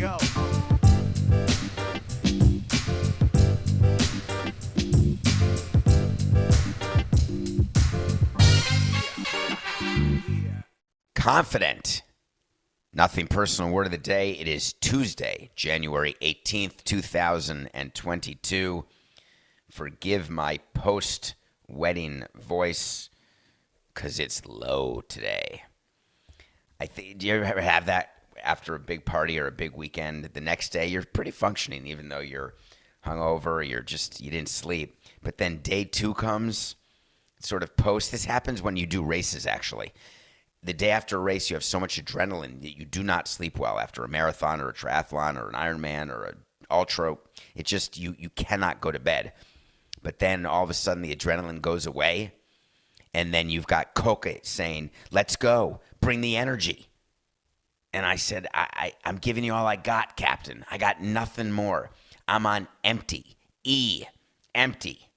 go. Confident. Nothing personal word of the day. It is Tuesday, January 18th, 2022. Forgive my post-wedding voice because it's low today. Do you ever have that after a big party or a big weekend? The next day, you're pretty functioning, even though you're hungover, you didn't sleep. But then day two comes, sort of post. This happens when you do races, actually. The day after a race, you have so much adrenaline that you do not sleep well after a marathon or a triathlon or an Ironman or an ultra. It just, you cannot go to bed. But then all of a sudden the adrenaline goes away, and then you've got Coca saying, let's go, bring the energy. And I said, I'm giving you all I got, Captain. I got nothing more. I'm on empty. Empty.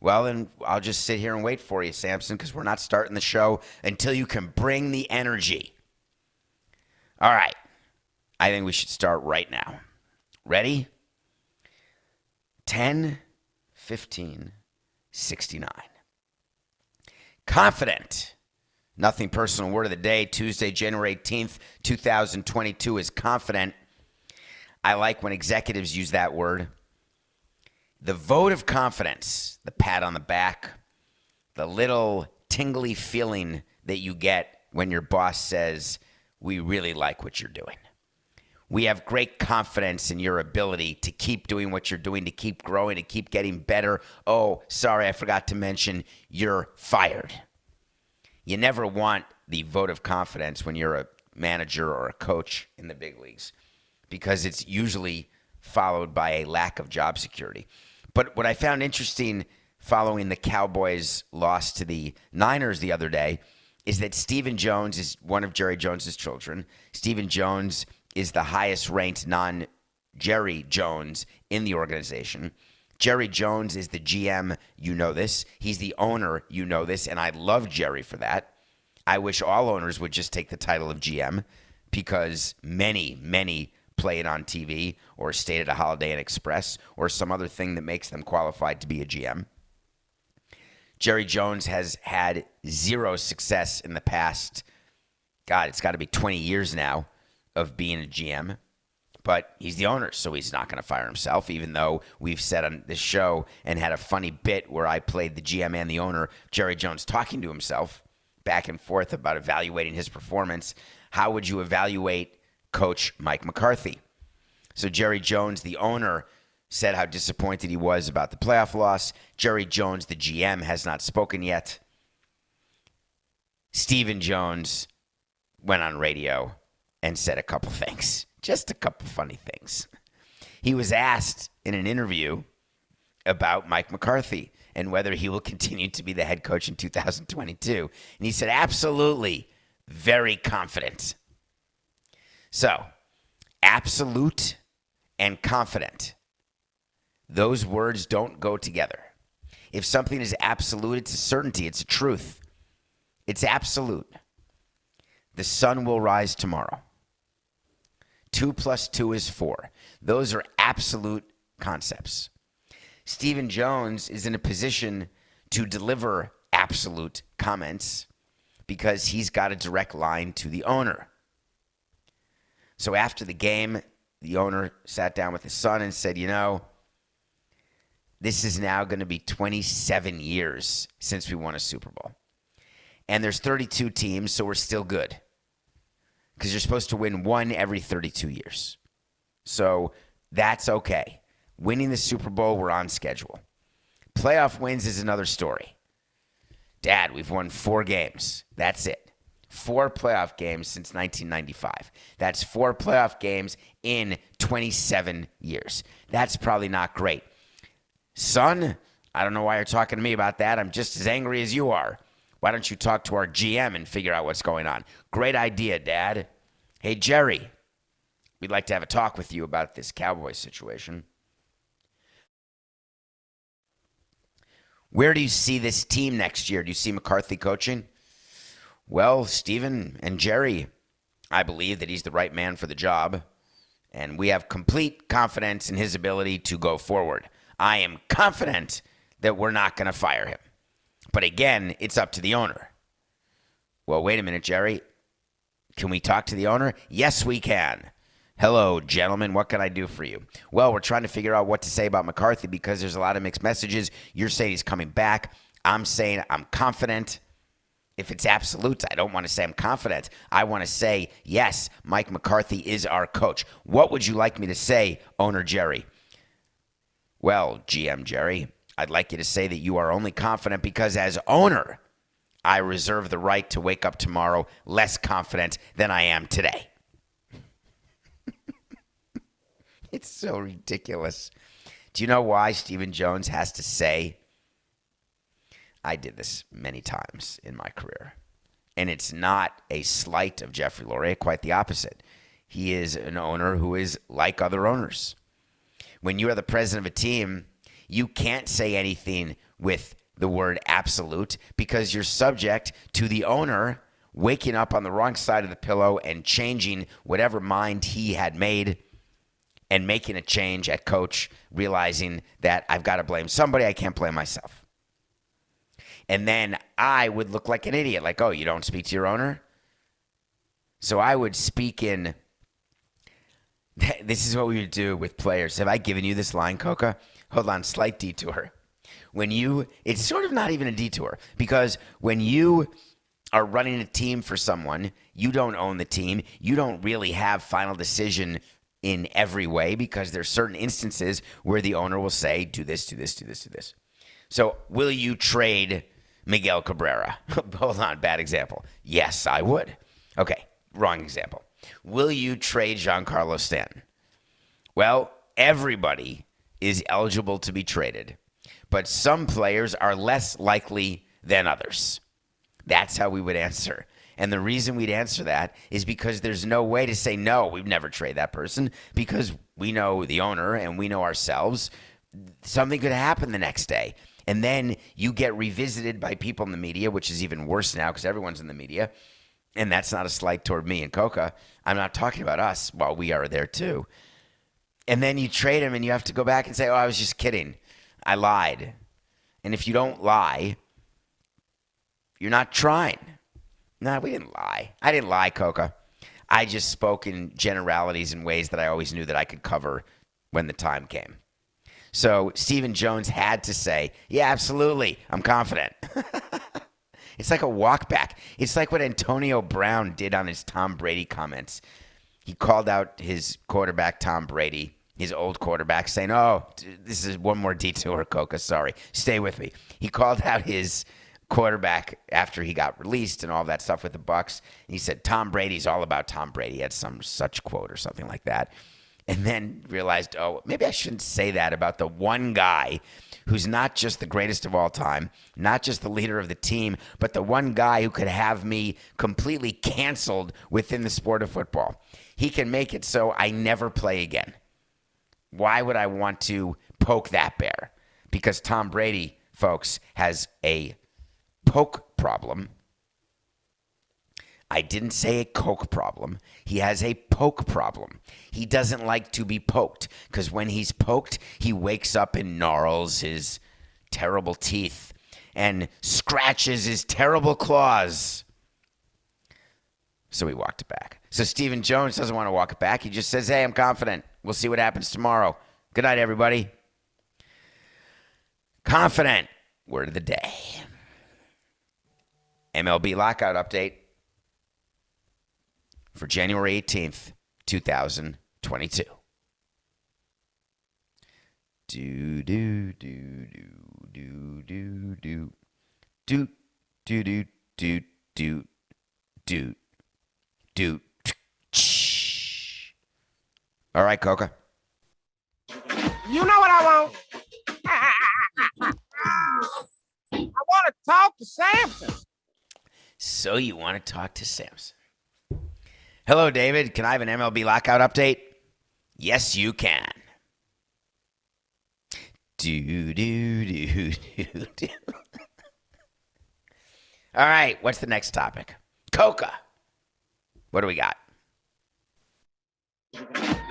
Well, then I'll just sit here and wait for you, Samson, because we're not starting the show until you can bring the energy. All right. I think we should start right now. Ready? 10, 15, 69. Confident. Nothing personal word of the day. Tuesday, January 18th, 2022 is confident. I like when executives use that word. The vote of confidence, the pat on the back, the little tingly feeling that you get when your boss says, we really like what you're doing. We have great confidence in your ability to keep doing what you're doing, to keep growing, to keep getting better. Oh, sorry, I forgot to mention, you're fired. You never want the vote of confidence when you're a manager or a coach in the big leagues, because it's usually followed by a lack of job security. But what I found interesting following the Cowboys' loss to the Niners the other day is that Stephen Jones is one of Jerry Jones's children. Stephen Jones is the highest-ranked non-Jerry Jones in the organization. Jerry Jones is the GM, you know this. He's the owner, you know this, and I love Jerry for that. I wish all owners would just take the title of GM, because many play it on TV or stayed at a Holiday Inn Express or some other thing that makes them qualified to be a GM. Jerry Jones has had zero success in the past, it's got to be 20 years now of being a GM. But he's the owner, so he's not going to fire himself, even though we've said on this show and had a funny bit where I played the GM and the owner, Jerry Jones, talking to himself back and forth about evaluating his performance. How would you evaluate Coach Mike McCarthy? So Jerry Jones, the owner, said how disappointed he was about the playoff loss. Jerry Jones, the GM, has not spoken yet. Stephen Jones went on radio and said a couple things. Just a couple funny things. He was asked in an interview about Mike McCarthy and whether he will continue to be the head coach in 2022. And he said, absolutely, very confident. So, absolute and confident. Those words don't go together. If something is absolute, it's a certainty. It's a truth. It's absolute. The sun will rise tomorrow. 2 + 2 is 4. Those are absolute concepts. Stephen Jones is in a position to deliver absolute comments because he's got a direct line to the owner. So after the game, the owner sat down with his son and said, this is now going to be 27 years since we won a Super Bowl. And there's 32 teams, so we're still good, because you're supposed to win one every 32 years. So that's okay. Winning the Super Bowl, we're on schedule. Playoff wins is another story. Dad, we've won 4 games. That's it. 4 playoff games since 1995. That's 4 playoff games in 27 years. That's probably not great. Son, I don't know why you're talking to me about that. I'm just as angry as you are. Why don't you talk to our GM and figure out what's going on? Great idea, Dad. Hey, Jerry, we'd like to have a talk with you about this Cowboys situation. Where do you see this team next year? Do you see McCarthy coaching? Well, Stephen and Jerry, I believe that he's the right man for the job. And we have complete confidence in his ability to go forward. I am confident that we're not going to fire him. But again, it's up to the owner. Well, wait a minute, Jerry. Can we talk to the owner? Yes, we can. Hello, gentlemen. What can I do for you? Well, we're trying to figure out what to say about McCarthy because there's a lot of mixed messages. You're saying he's coming back. I'm saying I'm confident. If it's absolute, I don't want to say I'm confident. I want to say, yes, Mike McCarthy is our coach. What would you like me to say, owner Jerry? Well, GM Jerry, I'd like you to say that you are only confident because as owner, I reserve the right to wake up tomorrow less confident than I am today. It's so ridiculous. Do you know why Stephen Jones has to say, I did this many times in my career, and it's not a slight of Jeffrey Loria, quite the opposite. He is an owner who is like other owners. When you are the president of a team, you can't say anything with the word absolute because you're subject to the owner waking up on the wrong side of the pillow and changing whatever mind he had made and making a change at coach, realizing that I've got to blame somebody, I can't blame myself. And then I would look like an idiot, like, oh, you don't speak to your owner? So I would speak in, this is what we would do with players. Have I given you this line, Coca? Hold on, slight detour. It's sort of not even a detour, because when you are running a team for someone, you don't own the team. You don't really have final decision in every way because there's certain instances where the owner will say, do this, do this, do this, do this. So will you trade Miguel Cabrera? Hold on, bad example. Yes, I would. Okay, wrong example. Will you trade Giancarlo Stanton? Well, everybody is eligible to be traded, but some players are less likely than others. That's how we would answer. And the reason we'd answer that is because there's no way to say, no, we'd never trade that person, because we know the owner and we know ourselves. Something could happen the next day. And then you get revisited by people in the media, which is even worse now because everyone's in the media. And that's not a slight toward me and Coca. I'm not talking about us while we are there too. And then you trade him and you have to go back and say, oh, I was just kidding. I lied. And if you don't lie, you're not trying. No, we didn't lie. I didn't lie, Coca. I just spoke in generalities in ways that I always knew that I could cover when the time came. So Stephen Jones had to say, yeah, absolutely, I'm confident. It's like a walk back. It's like what Antonio Brown did on his Tom Brady comments. He called out his quarterback, Tom Brady, his old quarterback, saying, oh, this is one more detour, Coca, sorry. Stay with me. He called out his quarterback after he got released and all that stuff with the Bucs. He said, Tom Brady's all about Tom Brady. He had some such quote or something like that. And then realized, oh, maybe I shouldn't say that about the one guy who's not just the greatest of all time, not just the leader of the team, but the one guy who could have me completely canceled within the sport of football. He can make it so I never play again. Why would I want to poke that bear? Because Tom Brady, folks, has a poke problem. I didn't say a coke problem. He has a poke problem. He doesn't like to be poked because when he's poked, he wakes up and gnarls his terrible teeth and scratches his terrible claws. So he walked it back. So Stephen Jones doesn't want to walk it back. He just says, hey, I'm confident. We'll see what happens tomorrow. Good night, everybody. Confident. Word of the day. MLB lockout update for January 18th, 2022. Do do do do do do do do do do do do do do. All right, Coca. You know what I want? I want to talk to Samson. So you want to talk to Samson? Hello, David. Can I have an MLB lockout update? Yes, you can. Do, do, do, do, do. All right, what's the next topic? Coca. What do we got?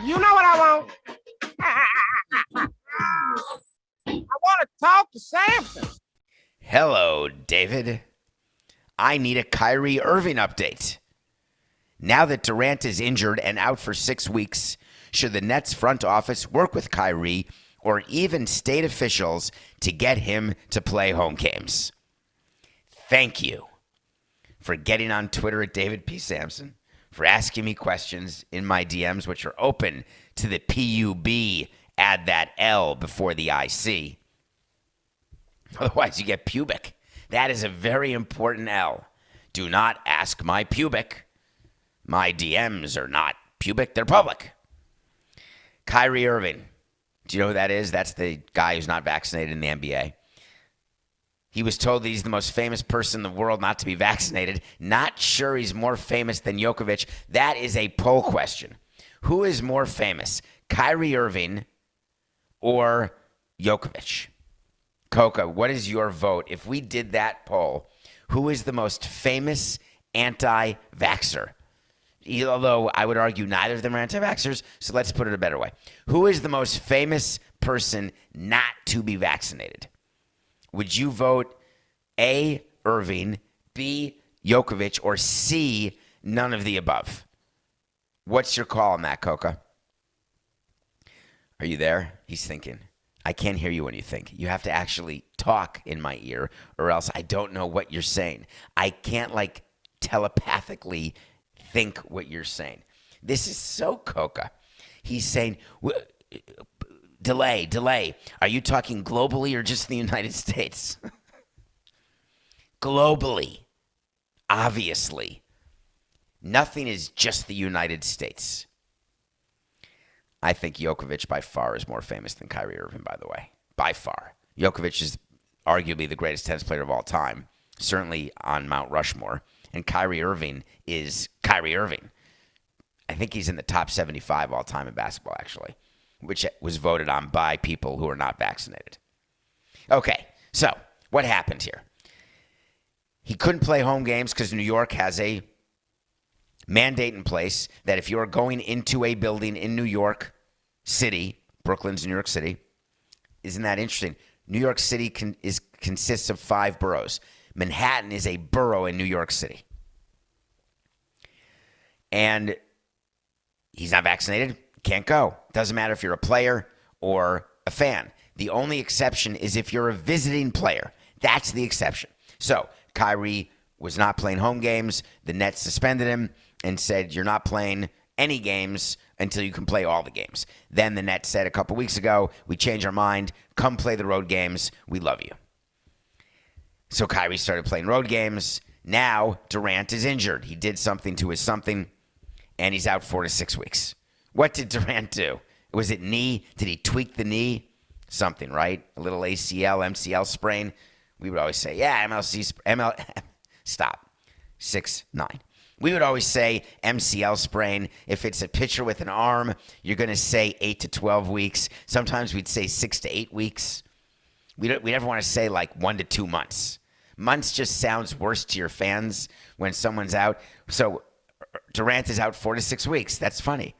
You know what I want? I want to talk to Samson. Hello, David. I need a Kyrie Irving update. Now that Durant is injured and out for 6 weeks, should the Nets front office work with Kyrie or even state officials to get him to play home games? Thank you for getting on Twitter at David P. Samson, for asking me questions in my DMs, which are open to the PUB. Add that L before the IC. Otherwise, you get pubic. That is a very important L. Do not ask my pubic. My DMs are not pubic, they're public. Kyrie Irving. Do you know who that is? That's the guy who's not vaccinated in the NBA. He was told that he's the most famous person in the world not to be vaccinated. Not sure he's more famous than Djokovic. That is a poll question. Who is more famous, Kyrie Irving or Djokovic? Coca, what is your vote? If we did that poll, who is the most famous anti-vaxxer? Although I would argue neither of them are anti-vaxxers, so let's put it a better way. Who is the most famous person not to be vaccinated? Would you vote A, Irving, B, Djokovic, or C, none of the above? What's your call on that, Coca? Are you there? He's thinking. I can't hear you when you think. You have to actually talk in my ear, or else I don't know what you're saying. I can't, telepathically think what you're saying. This is so Coca. He's saying, delay. Are you talking globally or just the United States? Globally. Obviously. Nothing is just the United States. I think Djokovic by far is more famous than Kyrie Irving, by the way. By far. Djokovic is arguably the greatest tennis player of all time, certainly on Mount Rushmore. And Kyrie Irving is Kyrie Irving. I think he's in the top 75 all time in basketball, actually, which was voted on by people who are not vaccinated. Okay, so what happened here? He couldn't play home games because New York has a mandate in place that if you're going into a building in New York City, Brooklyn's New York City, isn't that interesting? New York City consists of 5 boroughs. Manhattan is a borough in New York City. And he's not vaccinated, can't go. Doesn't matter if you're a player or a fan. The only exception is if you're a visiting player. That's the exception. So Kyrie was not playing home games. The Nets suspended him and said, you're not playing any games until you can play all the games. Then the Nets said a couple weeks ago, we changed our mind. Come play the road games. We love you. So Kyrie started playing road games. Now Durant is injured. He did something to his something, and he's out 4 to 6 weeks. What did Durant do? Was it knee? Did he tweak the knee? Something, right? A little ACL, MCL sprain. We would always say, yeah, stop. 6'9". We would always say MCL sprain. If it's a pitcher with an arm, you're going to say 8 to 12 weeks. Sometimes we'd say 6 to 8 weeks. We never want to say 1 to 2 months. Months just sounds worse to your fans when someone's out. So Durant is out 4 to 6 weeks. That's funny.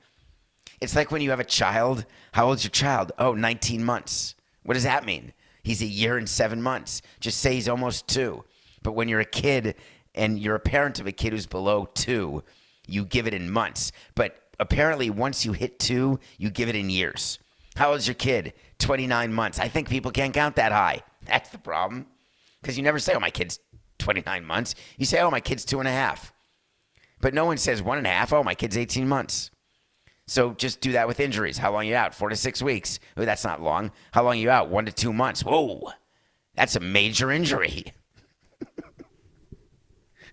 It's like when you have a child. How old's your child? Oh, 19 months. What does that mean? He's 1 year and 7 months. Just say he's almost 2. But when you're a kid and you're a parent of a kid who's below 2, you give it in months. But apparently once you hit 2, you give it in years. How old's your kid? 29 months. I think people can't count that high. That's the problem. Because you never say, oh, my kid's 29 months. You say, oh, my kid's 2.5. But no one says 1.5. Oh, my kid's 18 months. So just do that with injuries. How long are you out? 4 to 6 weeks. Oh, that's not long. How long are you out? 1 to 2 months. Whoa, that's a major injury.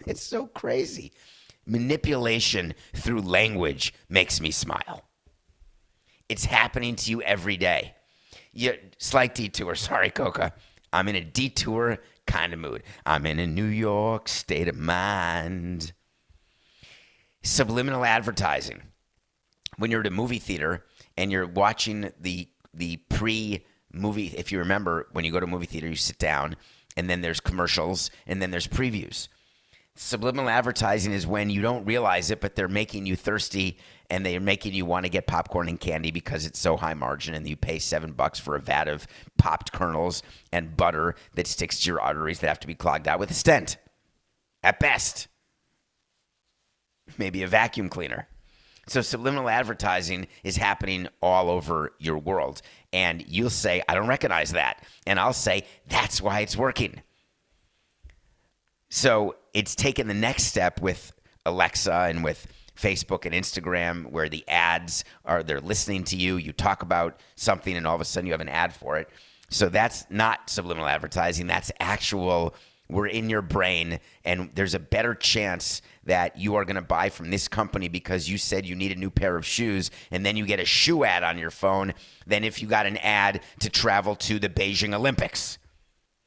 It's so crazy. Manipulation through language makes me smile. It's happening to you every day. Slight detour. Sorry, Coca. I'm in a detour kind of mood. I'm in a New York state of mind. Subliminal advertising. When you're at a movie theater and you're watching the pre-movie, if you remember, when you go to a movie theater, you sit down, and then there's commercials, and then there's previews. Subliminal advertising is when you don't realize it, but they're making you thirsty and they're making you want to get popcorn and candy because it's so high margin, and you pay $7 for a vat of popped kernels and butter that sticks to your arteries that have to be clogged out with a stent. At best. Maybe a vacuum cleaner. So subliminal advertising is happening all over your world. And you'll say, I don't recognize that. And I'll say, that's why it's working. So it's taken the next step with Alexa and with Facebook and Instagram, where the ads are, they're listening to you. You talk about something and all of a sudden you have an ad for it. So that's not subliminal advertising. That's actual, we're in your brain, and there's a better chance that you are going to buy from this company because you said you need a new pair of shoes, and then you get a shoe ad on your phone than if you got an ad to travel to the Beijing Olympics.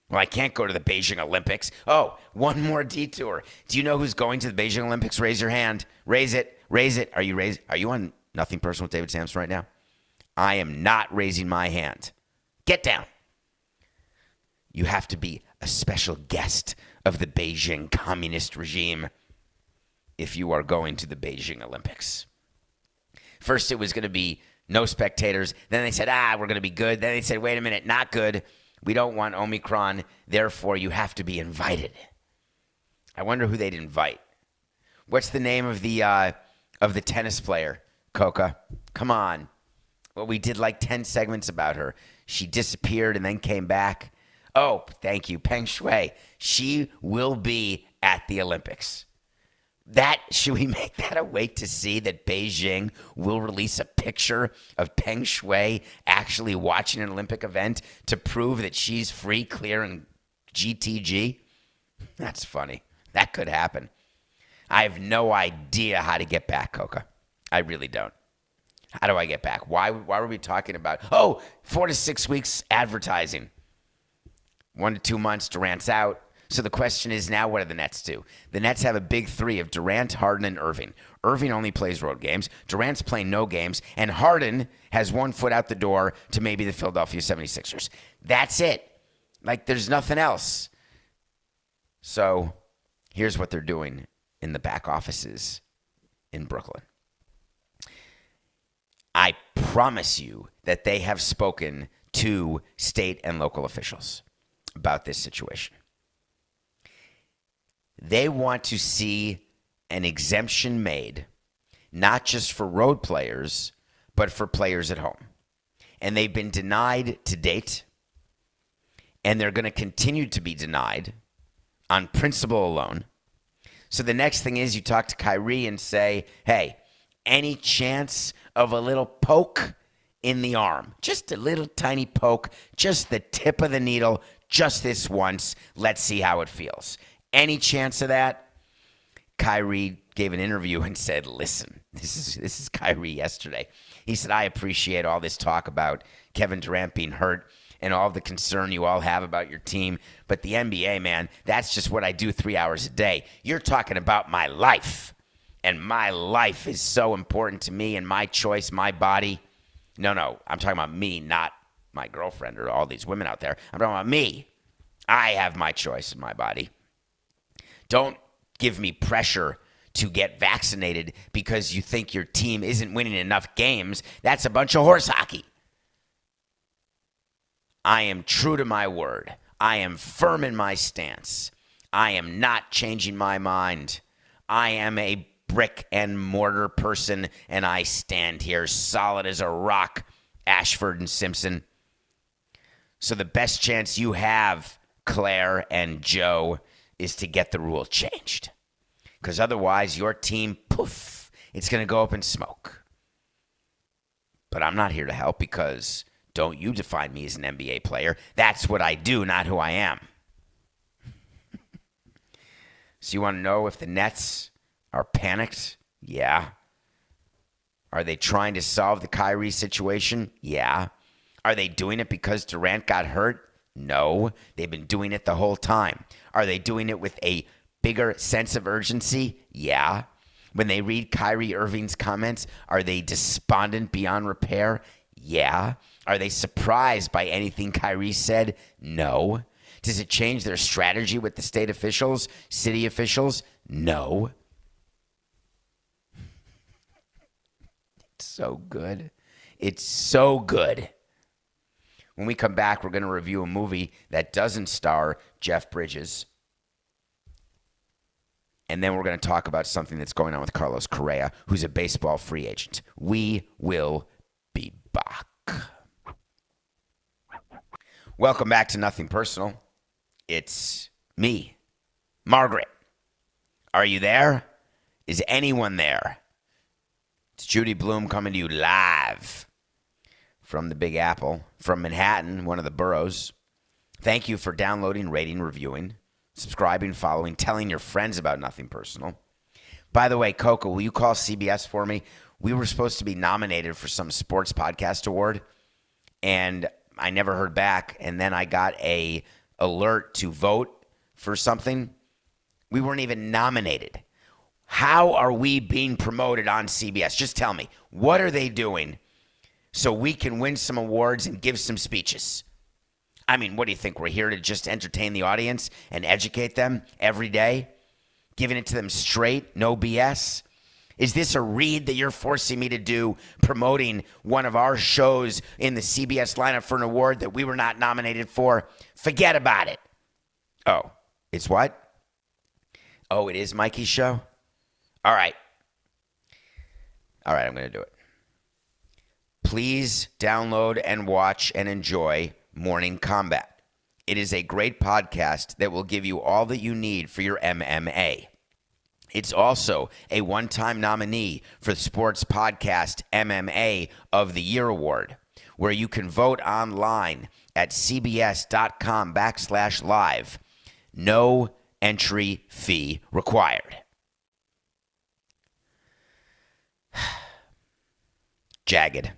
Well, I can't go to the Beijing Olympics. Oh, one more detour. Do you know who's going to the Beijing Olympics? Raise your hand. Raise it. Raise it. Are you on Nothing Personal with David Samson right now? I am not raising my hand. Get down. You have to be a special guest of the Beijing communist regime if you are going to the Beijing Olympics. First, it was going to be no spectators. Then they said, we're going to be good. Then they said, wait a minute, not good. We don't want Omicron. Therefore, you have to be invited. I wonder who they'd invite. What's the name of the tennis player, Coca? Come on. Well, we did like 10 segments about her. She disappeared and then came back. Oh, thank you, Peng Shuai. She will be at the Olympics. Should we make that a wait to see that Beijing will release a picture of Peng Shuai actually watching an Olympic event to prove that she's free, clear, and GTG? That's funny. That could happen. I have no idea how to get back, Coca. I really don't. How do I get back? Why were we talking about, 4 to 6 weeks advertising? 1 to 2 months, Durant's out. So the question is now, what do the Nets do? The Nets have a big three of Durant, Harden, and Irving. Irving only plays road games. Durant's playing no games. And Harden has 1 foot out the door to maybe the Philadelphia 76ers. That's it. Like, there's nothing else. So here's what they're doing in the back offices in Brooklyn. I promise you that they have spoken to state and local officials about this situation. They want to see an exemption made, not just for road players, but for players at home. And they've been denied to date, and they're going to continue to be denied on principle alone. So the next thing is you talk to Kyrie and say, hey, any chance of a little poke in the arm? Just a little tiny poke, just the tip of the needle, just this once. Let's see how it feels. Any chance of that? Kyrie gave an interview and said, listen, this is Kyrie yesterday. He said, I appreciate all this talk about Kevin Durant being hurt and all the concern you all have about your team. But the NBA, man, that's just what I do 3 hours a day. You're talking about my life. And my life is so important to me and my choice, my body. No, I'm talking about me, not my girlfriend or all these women out there. I'm talking about me. I have my choice in my body. Don't give me pressure to get vaccinated because you think your team isn't winning enough games. That's a bunch of horse hockey. I am true to my word. I am firm in my stance. I am not changing my mind. I am a brick and mortar person, and I stand here solid as a rock, Ashford and Simpson. So the best chance you have, Claire and Joe, is to get the rule changed. Because otherwise, your team, poof, it's going to go up in smoke. But I'm not here to help because don't you define me as an NBA player. That's what I do, not who I am. So you want to know if the Nets are panicked? Yeah. Are they trying to solve the Kyrie situation? Yeah. Are they doing it because Durant got hurt? No. They've been doing it the whole time. Are they doing it with a bigger sense of urgency? Yeah. When they read Kyrie Irving's comments, are they despondent beyond repair? Yeah. Are they surprised by anything Kyrie said? No. Does it change their strategy with the state officials, city officials? No. It's so good. It's so good. When we come back, we're going to review a movie that doesn't star Jeff Bridges. And then we're going to talk about something that's going on with Carlos Correa, who's a baseball free agent. We will be back. Welcome back to Nothing Personal. It's me, Margaret. Are you there? Is anyone there? It's Judy Bloom coming to you live from the Big Apple, from Manhattan, one of the boroughs. Thank you for downloading, rating, reviewing, subscribing, following, telling your friends about Nothing Personal. By the way, Coco, will you call CBS for me? We were supposed to be nominated for some sports podcast award, and I never heard back. And then I got a alert to vote for something. We weren't even nominated. How are we being promoted on CBS? Just tell me, what are they doing so we can win some awards and give some speeches? I mean, what do you think? We're here to just entertain the audience and educate them every day? Giving it to them straight, no BS? Is this a read that you're forcing me to do, promoting one of our shows in the CBS lineup for an award that we were not nominated for? Forget about it. Oh, it's what? Oh, it is Mikey's show? All right, I'm going to do it. Please download and watch and enjoy Morning Combat. It is a great podcast that will give you all that you need for your MMA. It's also a one-time nominee for the Sports Podcast MMA of the Year Award, where you can vote online at cbs.com/live. No entry fee required. Jagged.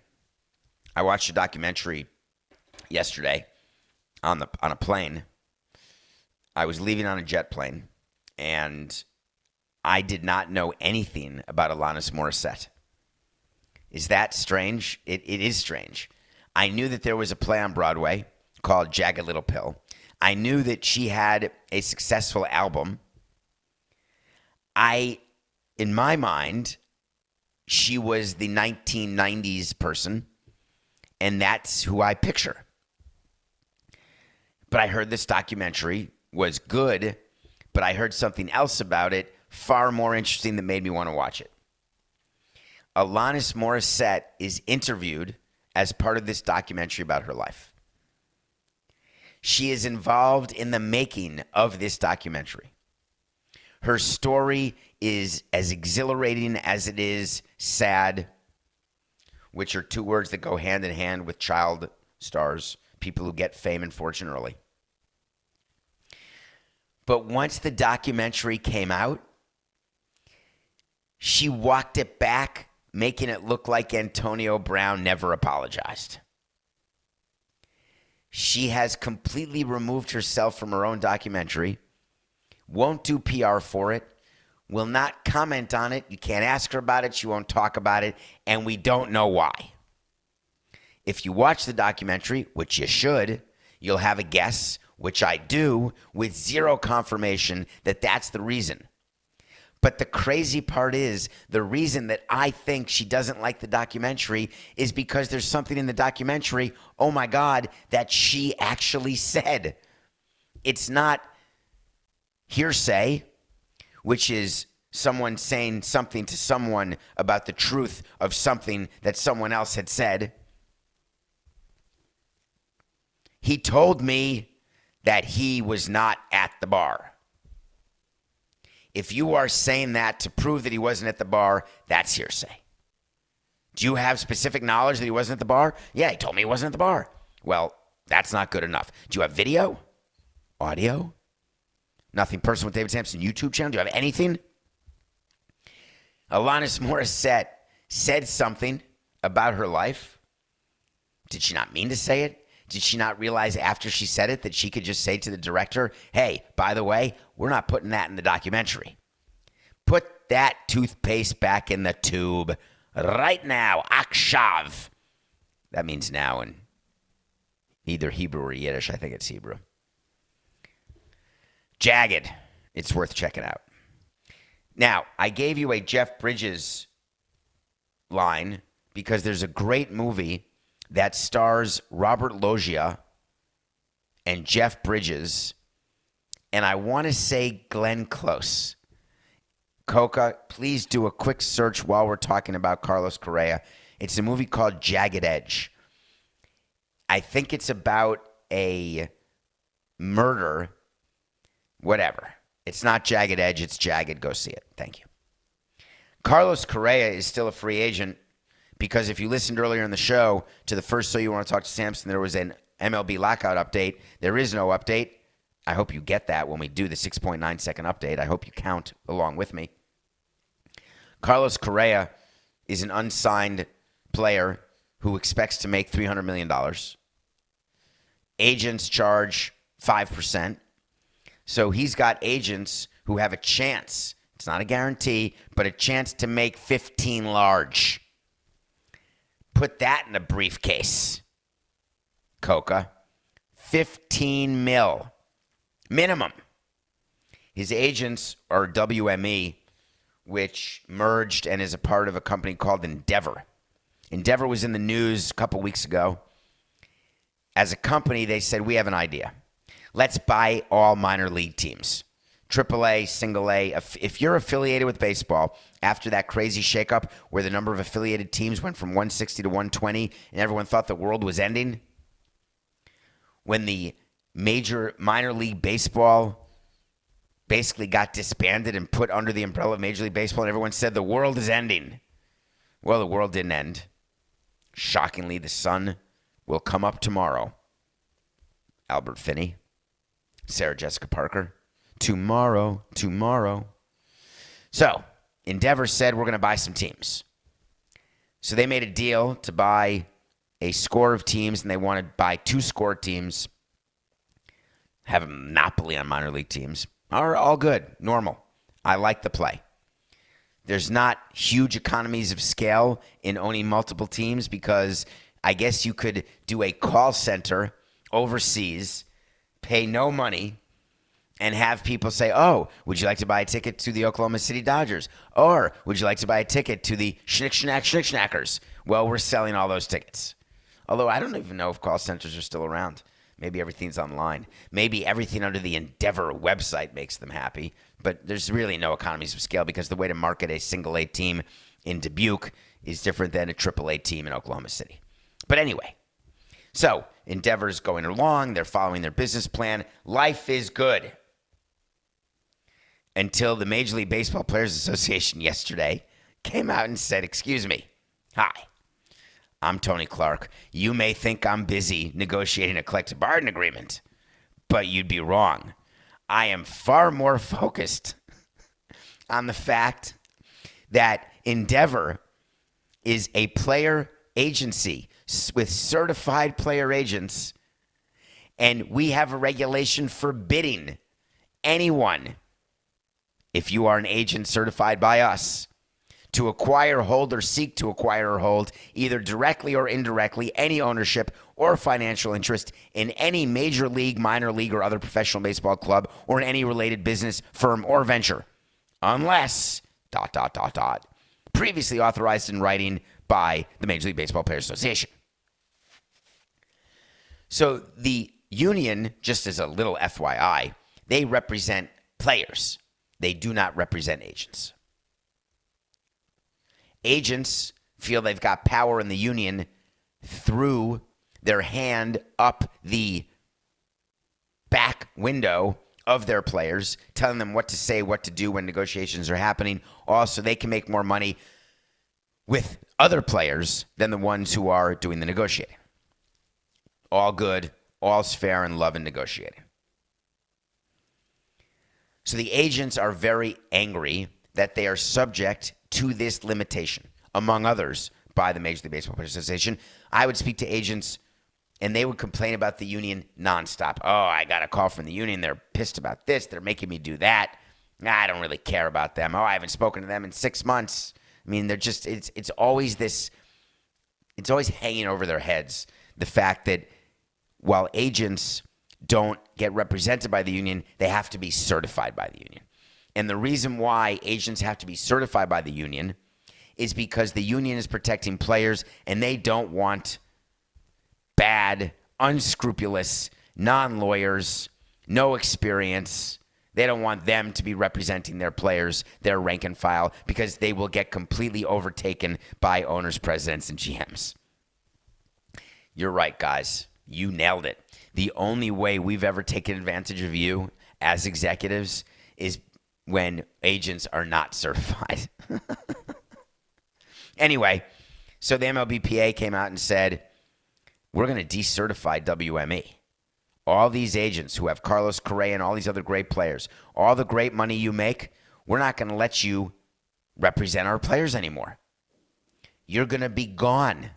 I watched a documentary yesterday on a plane. I was leaving on a jet plane, and I did not know anything about Alanis Morissette. Is that strange? It is strange. I knew that there was a play on Broadway called Jagged Little Pill. I knew that she had a successful album. In my mind, she was the 1990s person, and that's who I picture. But I heard this documentary was good, but I heard something else about it far more interesting that made me want to watch it. Alanis Morissette is interviewed as part of this documentary about her life. She is involved in the making of this documentary. Her story is as exhilarating as it is sad, which are two words that go hand in hand with child stars, people who get fame and fortune early. But once the documentary came out, she walked it back, making it look like Antonio Brown never apologized. She has completely removed herself from her own documentary, won't do PR for it, will not comment on it. You can't ask her about it. She won't talk about it, and we don't know why. If you watch the documentary, which you should, you'll have a guess, which I do, with zero confirmation that that's the reason. But the crazy part is, the reason that I think she doesn't like the documentary is because there's something in the documentary, oh my God, that she actually said. It's not hearsay, which is someone saying something to someone about the truth of something that someone else had said. He told me that he was not at the bar. If you are saying that to prove that he wasn't at the bar, that's hearsay. Do you have specific knowledge that he wasn't at the bar? Yeah, he told me he wasn't at the bar. Well, that's not good enough. Do you have video? Audio? Nothing Personal with David Samson YouTube channel? Do you have anything? Alanis Morissette said something about her life. Did she not mean to say it? Did she not realize after she said it that she could just say to the director, hey, by the way, we're not putting that in the documentary. Put that toothpaste back in the tube right now. Akshav. That means now in either Hebrew or Yiddish. I think it's Hebrew. Jagged. It's worth checking out. Now, I gave you a Jeff Bridges line because there's a great movie that stars Robert Loggia and Jeff Bridges, and I want to say Glenn Close. Coca, please do a quick search while we're talking about Carlos Correa. It's a movie called Jagged Edge. I think it's about a murder, whatever. It's not Jagged Edge, it's Jagged. Go see it. Thank you. Carlos Correa is still a free agent because if you listened earlier in the show to the first So You Want to Talk to Samson, there was an MLB lockout update. There is no update. I hope you get that when we do the 6.9 second update. I hope you count along with me. Carlos Correa is an unsigned player who expects to make $300 million. Agents charge 5%. So he's got agents who have a chance. It's not a guarantee, but a chance to make 15 large. Put that in a briefcase, Coca. 15 mil. Minimum. His agents are WME, which merged and is a part of a company called Endeavor. Endeavor was in the news a couple weeks ago. As a company, they said, we have an idea. Let's buy all minor league teams. AAA, single A. If you're affiliated with baseball, after that crazy shakeup where the number of affiliated teams went from 160 to 120 and everyone thought the world was ending, when the major minor league baseball basically got disbanded and put under the umbrella of Major League Baseball and everyone said the world is ending. Well, the world didn't end. Shockingly, the sun will come up tomorrow. Albert Finney, Sarah Jessica Parker. Tomorrow. So, Endeavor said we're going to buy some teams. So they made a deal to buy a score of teams, and they want to buy 2 score teams, have a monopoly on minor league teams. All good, normal. I like the play. There's not huge economies of scale in owning multiple teams because I guess you could do a call center overseas, pay no money, and have people say, oh, would you like to buy a ticket to the Oklahoma City Dodgers? Or would you like to buy a ticket to the Schnick-Schnack-Schnick-Schnackers? Well, we're selling all those tickets. Although I don't even know if call centers are still around. Maybe everything's online. Maybe everything under the Endeavor website makes them happy. But there's really no economies of scale because the way to market a single A team in Dubuque is different than a triple A team in Oklahoma City. But anyway, so Endeavor's going along. They're following their business plan. Life is good. Until the Major League Baseball Players Association yesterday came out and said, excuse me, hi, I'm Tony Clark. You may think I'm busy negotiating a collective bargaining agreement, but you'd be wrong. I am far more focused on the fact that Endeavor is a player agency with certified player agents, and we have a regulation forbidding anyone, if you are an agent certified by us, to acquire, hold, or seek to acquire or hold, either directly or indirectly, any ownership or financial interest in any major league, minor league, or other professional baseball club, or in any related business, firm, or venture, unless, ... previously authorized in writing by the Major League Baseball Players Association. So the union, just as a little FYI, they represent players. They do not represent agents. Agents feel they've got power in the union through their hand up the back window of their players, telling them what to say, what to do when negotiations are happening. Also, they can make more money with other players than the ones who are doing the negotiating. All good, all's fair in love and negotiating. So the agents are very angry that they are subject to this limitation, among others, by the Major League Baseball Players Association. I would speak to agents, and they would complain about the union nonstop. Oh, I got a call from the union. They're pissed about this. They're making me do that. I don't really care about them. Oh, I haven't spoken to them in 6 months. I mean, they're just, it's always this, it's always hanging over their heads, the fact that while agents don't get represented by the union, they have to be certified by the union. And the reason why agents have to be certified by the union is because the union is protecting players and they don't want bad, unscrupulous, non-lawyers, no experience. They don't want them to be representing their players, their rank and file, because they will get completely overtaken by owners, presidents, and GMs. You're right, guys. You nailed it. The only way we've ever taken advantage of you as executives is when agents are not certified. Anyway, so the MLBPA came out and said, we're going to decertify WME. All these agents who have Carlos Correa and all these other great players, all the great money you make, we're not going to let you represent our players anymore. You're going to be gone.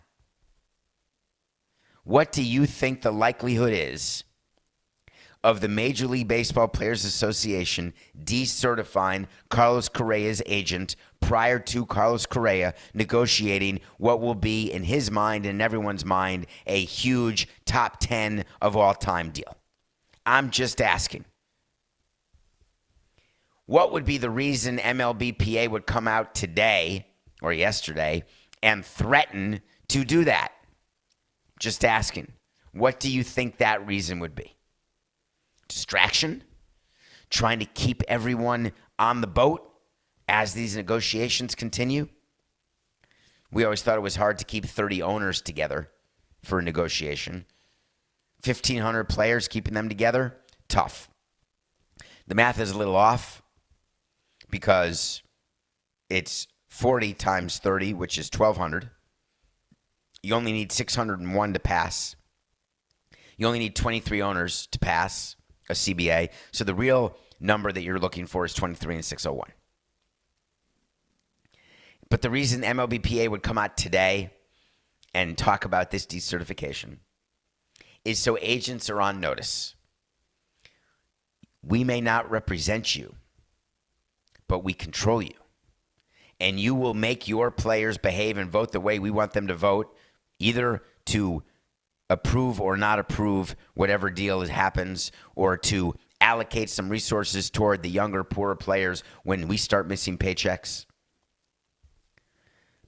What do you think the likelihood is of the Major League Baseball Players Association decertifying Carlos Correa's agent prior to Carlos Correa negotiating what will be, in his mind and in everyone's mind, a huge top 10 of all time deal? I'm just asking. What would be the reason MLBPA would come out today or yesterday and threaten to do that? Just asking. What do you think that reason would be? Distraction? Trying to keep everyone on the boat as these negotiations continue? We always thought it was hard to keep 30 owners together for a negotiation. 1,500 players, keeping them together? Tough. The math is a little off because it's 40 times 30, which is 1,200. You only need 601 to pass. You only need 23 owners to pass a CBA. So the real number that you're looking for is 23 and 601. But the reason MLBPA would come out today and talk about this decertification is so agents are on notice. We may not represent you, but we control you. And you will make your players behave and vote the way we want them to vote, either to approve or not approve whatever deal happens, or to allocate some resources toward the younger, poorer players when we start missing paychecks.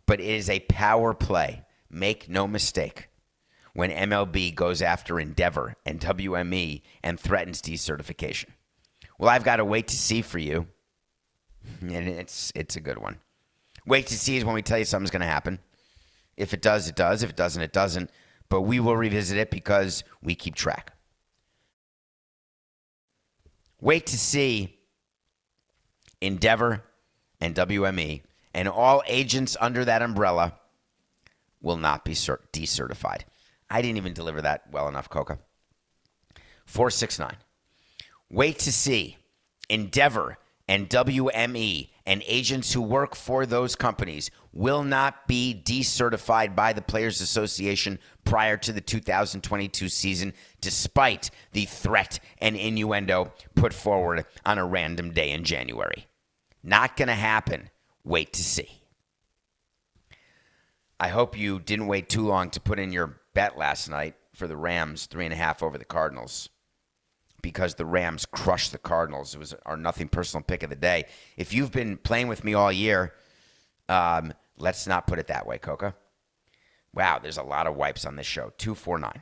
But it is a power play. Make no mistake. When MLB goes after Endeavor and WME and threatens decertification. Well, I've got to wait to see for you. And it's a good one. Wait to see is when we tell you something's going to happen. If it does, it does. If it doesn't, it doesn't. But we will revisit it because we keep track. Wait to see Endeavor and WME and all agents under that umbrella will not be decertified. I didn't even deliver that well enough, Coca. 469. Wait to see Endeavor and WME and agents who work for those companies will not be decertified by the Players Association prior to the 2022 season, despite the threat and innuendo put forward on a random day in January. Not going to happen. Wait to see. I hope you didn't wait too long to put in your bet last night for the Rams 3.5 over the Cardinals, because the Rams crushed the Cardinals. It was our nothing personal pick of the day. If you've been playing with me all year, let's not put it that way, Coca. Wow, there's a lot of wipes on this show. 249.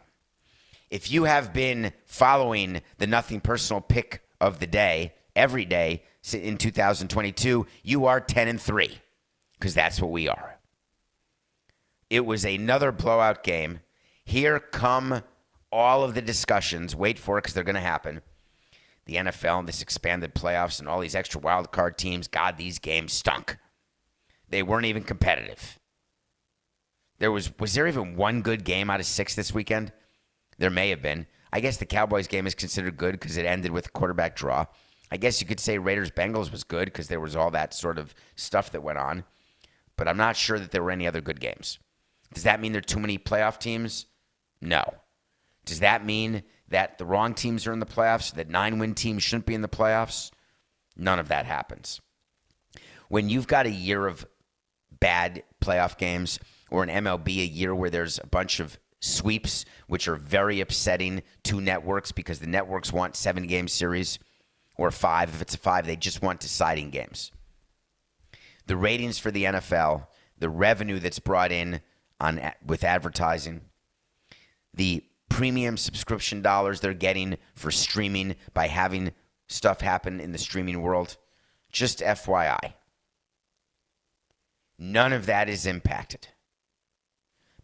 If you have been following the nothing personal pick of the day every day in 2022, you are 10-3, because that's what we are. It was another blowout game. Here come all of the discussions. Wait for it, because they're going to happen. The NFL and this expanded playoffs and all these extra wild card teams. God, these games stunk. They weren't even competitive. Was there even one good game out of 6 this weekend? There may have been. I guess the Cowboys game is considered good because it ended with a quarterback draw. I guess you could say Raiders-Bengals was good because there was all that sort of stuff that went on. But I'm not sure that there were any other good games. Does that mean there are too many playoff teams? No. Does that mean that the wrong teams are in the playoffs, that 9-win teams shouldn't be in the playoffs? None of that happens. When you've got a year of bad playoff games, or an MLB a year where there's a bunch of sweeps, which are very upsetting to networks because the networks want 7-game series or 5. If it's a 5, they just want deciding games. The ratings for the NFL, the revenue that's brought in with advertising, the premium subscription dollars they're getting for streaming by having stuff happen in the streaming world, just FYI. None of that is impacted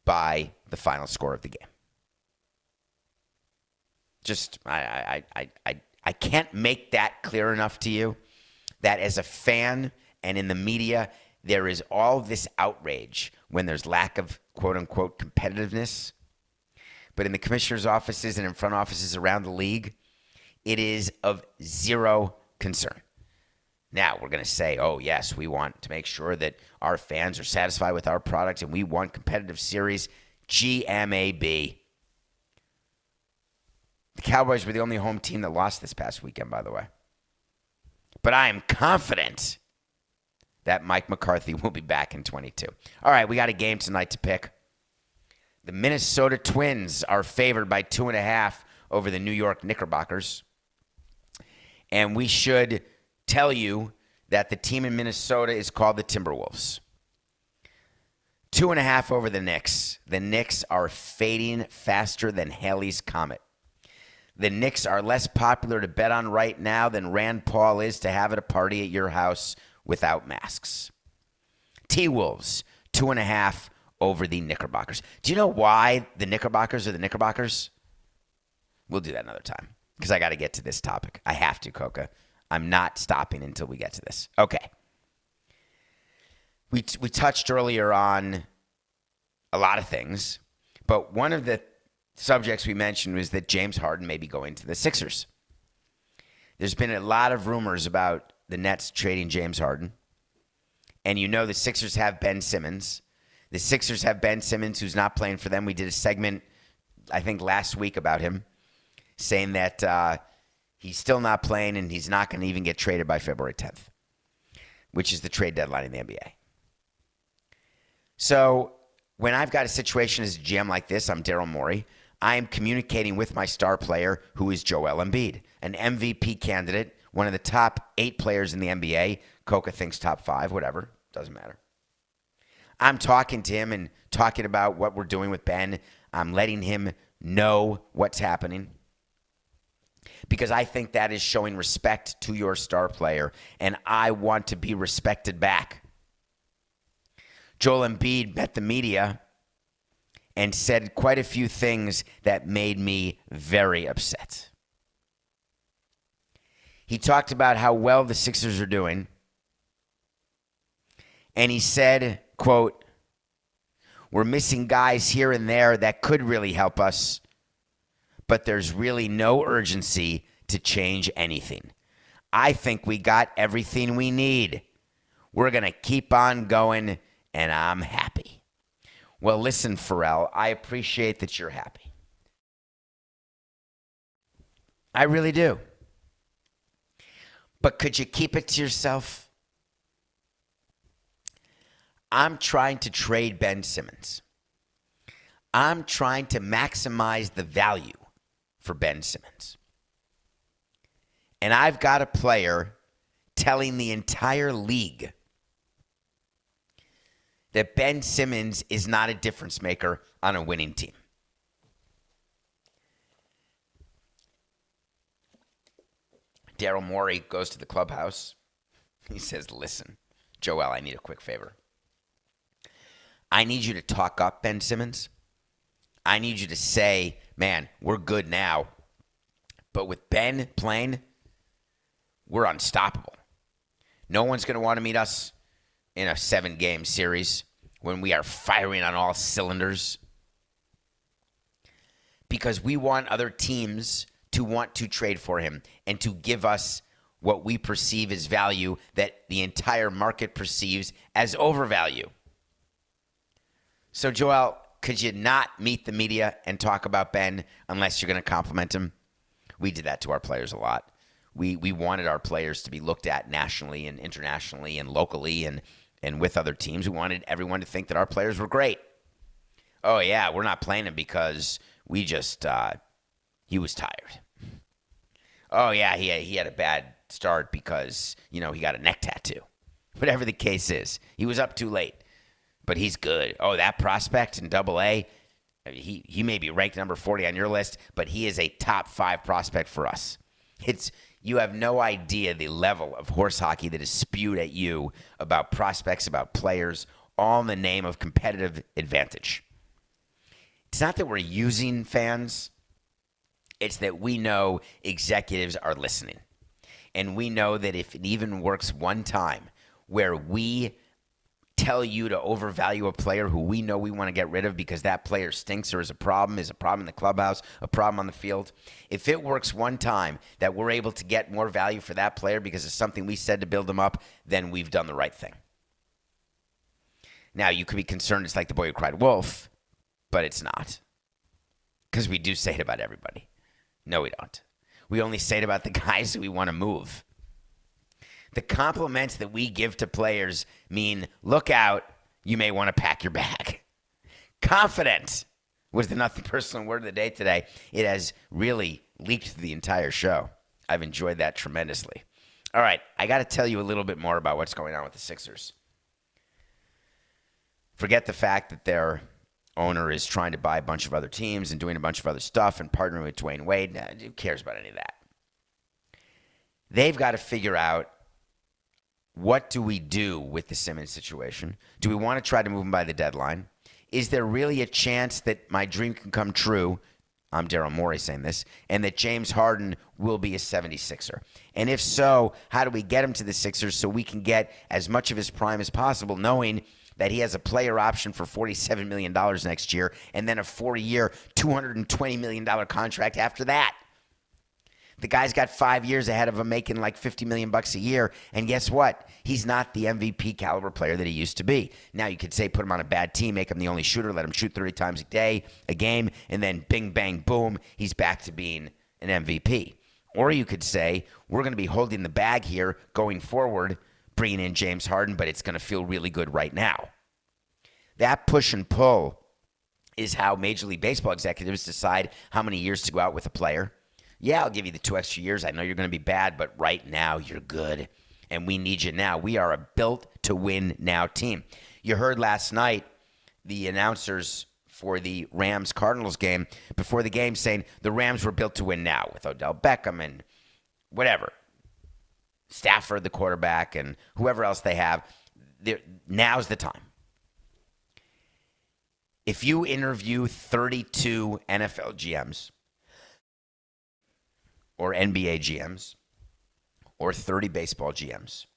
by the final score of the game. Just, I can't make that clear enough to you that as a fan and in the media, there is all this outrage when there's lack of quote-unquote competitiveness. But in the commissioner's offices and in front offices around the league, it is of zero concern. Now, we're going to say, oh, yes, we want to make sure that our fans are satisfied with our product and we want competitive series. GMAB. The Cowboys were the only home team that lost this past weekend, by the way. But I am confident that Mike McCarthy will be back in 22. All right, we got a game tonight to pick. The Minnesota Twins are favored by 2.5 over the New York Knickerbockers. And we should tell you that the team in Minnesota is called the Timberwolves. 2.5 over the Knicks. The Knicks are fading faster than Halley's Comet. The Knicks are less popular to bet on right now than Rand Paul is to have at a party at your house without masks. T-Wolves, 2.5 over the Knickerbockers. Do you know why the Knickerbockers are the Knickerbockers? We'll do that another time because I got to get to this topic. I have to, Coca. I'm not stopping until we get to this. Okay. We touched earlier on a lot of things, but one of the subjects we mentioned was that James Harden may be going to the Sixers. There's been a lot of rumors about the Nets trading James Harden. And you know the Sixers have Ben Simmons. The Sixers have Ben Simmons, who's not playing for them. We did a segment, I think, last week about him, saying that he's still not playing and he's not going to even get traded by February 10th, which is the trade deadline in the NBA. So when I've got a situation as a GM like this, I'm Daryl Morey. I am communicating with my star player, who is Joel Embiid, an MVP candidate, one of the top 8 players in the NBA. Coca thinks top 5, whatever. Doesn't matter. I'm talking to him and talking about what we're doing with Ben. I'm letting him know what's happening because I think that is showing respect to your star player, and I want to be respected back. Joel Embiid met the media and said quite a few things that made me very upset. He talked about how well the Sixers are doing, and he said, quote, "We're missing guys here and there that could really help us, but there's really no urgency to change anything. I think we got everything we need. We're going to keep on going, and I'm happy." Well, listen, Pharrell, I appreciate that you're happy. I really do. But could you keep it to yourself? I'm trying to trade Ben Simmons. I'm trying to maximize the value for Ben Simmons. And I've got a player telling the entire league that Ben Simmons is not a difference maker on a winning team. Daryl Morey goes to the clubhouse. He says, "Listen, Joel, I need a quick favor. I need you to talk up Ben Simmons. I need you to say, man, we're good now. But with Ben playing, we're unstoppable. No one's going to want to meet us in a 7-game series when we are firing on all cylinders. Because we want other teams to want to trade for him and to give us what we perceive as value that the entire market perceives as overvalue." So, Joel, could you not meet the media and talk about Ben unless you're going to compliment him? We did that to our players a lot. We wanted our players to be looked at nationally and internationally and locally and with other teams. We wanted everyone to think that our players were great. Oh, yeah, we're not playing him because we just, he was tired. Oh, yeah, he had a bad start because, he got a neck tattoo. Whatever the case is, he was up too late, but he's good. Oh, that prospect in Double-A, he may be ranked number 40 on your list, but he is a top 5 prospect for us. You have no idea the level of horse hockey that is spewed at you about prospects, about players, all in the name of competitive advantage. It's not that we're using fans. It's that we know executives are listening. And we know that if it even works one time where we tell you to overvalue a player who we know we want to get rid of because that player stinks or is a problem in the clubhouse, a problem on the field. If it works one time that we're able to get more value for that player because of something we said to build them up, then we've done the right thing. Now, you could be concerned it's like the boy who cried wolf, but it's not. Because we do say it about everybody. No, we don't. We only say it about the guys that we want to move. The compliments that we give to players mean, look out, you may want to pack your bag. Confident was the nothing personal word of the day today. It has really leaked through the entire show. I've enjoyed that tremendously. All right, I got to tell you a little bit more about what's going on with the Sixers. Forget the fact that their owner is trying to buy a bunch of other teams and doing a bunch of other stuff and partnering with Dwayne Wade. Who cares about any of that? They've got to figure out, what do we do with the Simmons situation? Do we want to try to move him by the deadline? Is there really a chance that my dream can come true? I'm Daryl Morey saying this. And that James Harden will be a 76er. And if so, how do we get him to the Sixers so we can get as much of his prime as possible, knowing that he has a player option for $47 million next year and then a 4-year, $220 million contract after that? The guy's got 5 years ahead of him making like $50 million a year. And guess what? He's not the MVP caliber player that he used to be. Now you could say put him on a bad team, make him the only shooter, let him shoot 30 times a game, and then bing, bang, boom, he's back to being an MVP. Or you could say we're going to be holding the bag here going forward, bringing in James Harden, but it's going to feel really good right now. That push and pull is how Major League Baseball executives decide how many years to go out with a player. Yeah, I'll give you the 2 extra years. I know you're going to be bad, but right now you're good, and we need you now. We are a built-to-win-now team. You heard last night the announcers for the Rams-Cardinals game before the game saying the Rams were built to win now with Odell Beckham and whatever, Stafford, the quarterback, and whoever else they have. Now's the time. If you interview 32 NFL GMs, or NBA GMs, or 30 baseball GMs,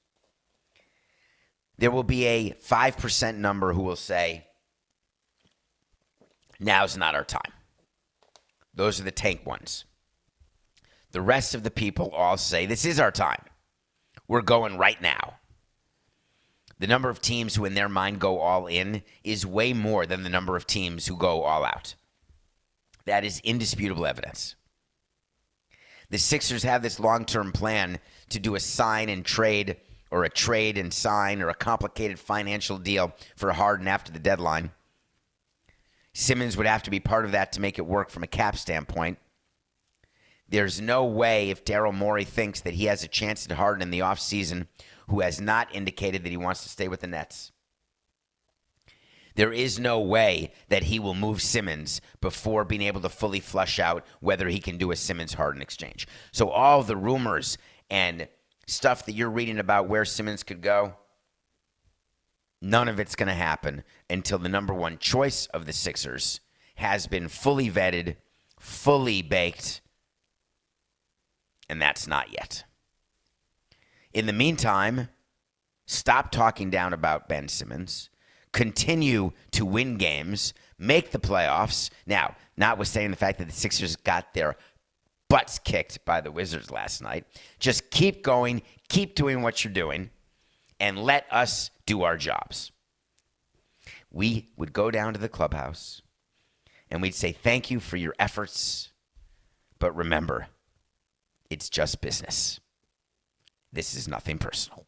there will be a 5% number who will say, now's not our time. Those are the tank ones. The rest of the people all say, this is our time. We're going right now. The number of teams who in their mind go all in is way more than the number of teams who go all out. That is indisputable evidence. The Sixers have this long-term plan to do a sign and trade or a trade and sign or a complicated financial deal for Harden after the deadline. Simmons would have to be part of that to make it work from a cap standpoint. There's no way, if Daryl Morey thinks that he has a chance at Harden in the offseason, who has not indicated that he wants to stay with the Nets, there is no way that he will move Simmons before being able to fully flush out whether he can do a Simmons-Harden exchange. So all the rumors and stuff that you're reading about where Simmons could go, none of it's going to happen until the number one choice of the Sixers has been fully vetted, fully baked, and that's not yet. In the meantime, stop talking down about Ben Simmons. Continue to win games, make the playoffs. Now, notwithstanding the fact that the Sixers got their butts kicked by the Wizards last night, just keep going, keep doing what you're doing, and let us do our jobs. We would go down to the clubhouse, and we'd say thank you for your efforts, but remember, it's just business. This is nothing personal.